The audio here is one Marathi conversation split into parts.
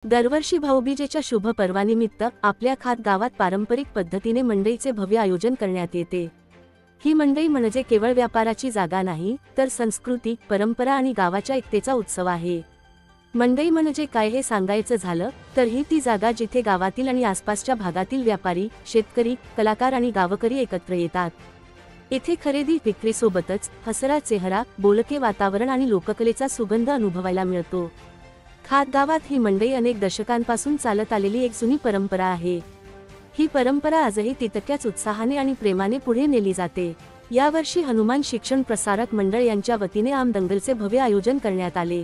दरवर्षी भाऊबीजेच्या शुभ पर्वानिमित्त आपल्या खात गावात पारंपरिक पद्धतीने मंडईचे भव्य आयोजन करण्यात येते। ही मंडई म्हणजे केवळ व्यापाराची जागा नाही, तर संस्कृती, परंपरा आणि गावाच्या एकतेचा उत्सव आहे। मंडई म्हणजे काय हे सांगायचं झालं तर ही ती जागा जिथे गावातील आणि आसपासच्या भागातील व्यापारी, शेतकरी, कलाकार आणि गावकरी एकत्र येतात। येथे खरेदी विक्रीसोबतच हसरा चेहरा, बोलके वातावरण आणि लोककलेचा सुगंध अनुभवायला मिळतो। खात गावात ही मंडई अनेक दशकांपासून चालत आलेली एक जुनी परंपरा आहे। ही परंपरा आजही तितक्याच उत्साहाने आणि प्रेमाने पुढे नेली जाते। यावर्षी हनुमान शिक्षण प्रसारक मंडळ यांच्या वतीने आम दंगलचे भव्य आयोजन करण्यात आले।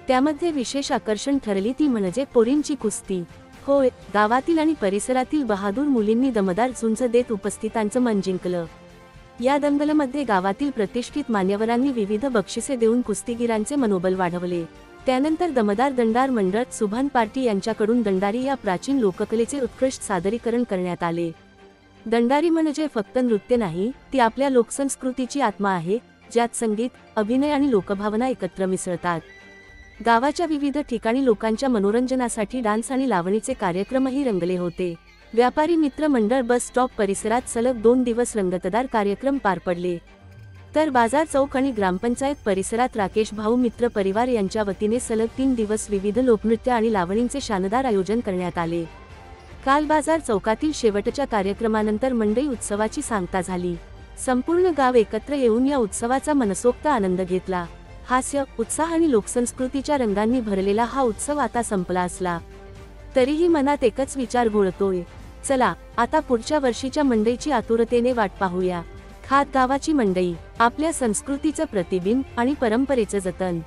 त्यामध्ये विशेष आकर्षण ठरली ती म्हणजे पोरींची कुस्ती। होय, गावातील आणि परिसरातील बहादूर मुलींनी दमदार झुंज देत उपस्थितांचं मन जिंकलं। या दंगलमध्ये गावातील प्रतिष्ठित मान्यवरांनी विविध बक्षिसे देऊन कुस्तीगीरांचे मनोबल वाढवले। त्यानंतर दमदार दंडार मंडळ सुभान पार्टी यांच्याकडून दंडारी या प्राचीन लोककलेचे उत्कृष्ट सादरीकरण करण्यात आले। दंडारी म्हणजे फक्त नृत्य नाही, ती आपल्या लोकसंस्कृतीची आत्मा आहे, ज्यात संगीत, अभिनय आणि लोकभावना एकत्र मिसळतात। गावाच्या विविध ठिकाणी लोकांच्या मनोरंजनासाठी डान्स आणि लावणीचे कार्यक्रमही रंगले होते। व्यापारी मित्र मंडळ बस स्टॉप परिसरात सलग 2 दिवस रंगतदार कार्यक्रम पार पडले। तर बाजार चौक आणि ग्रामपंचायत परिसरात राकेश भाऊ मित्र परिवार यांच्या वतीने सलग 3 दिवस विविध लोकनृत्य आणि लावणींचे शानदार आयोजन करण्यात आले। काल बाजार चौकातील शेवटच्या कार्यक्रमानंतर मंडई उत्सवाची सांगता झाली। संपूर्ण गाव एकत्र येऊन या उत्सवाचा मनसोक्त आनंद घेतला। हास्य, उत्साह आणि लोकसंस्कृतीच्या रंगांनी भरलेला हा उत्सव आता संपला असला तरीही मनात एकच विचार घोळतोय, चला आता पुढच्या वर्षीच्या मंडईची आतुरतेने वाट पाहूया। खात गावाची मंडई, आपल्या संस्कृतीचं प्रतिबिंब आणि परंपरेचं जतन।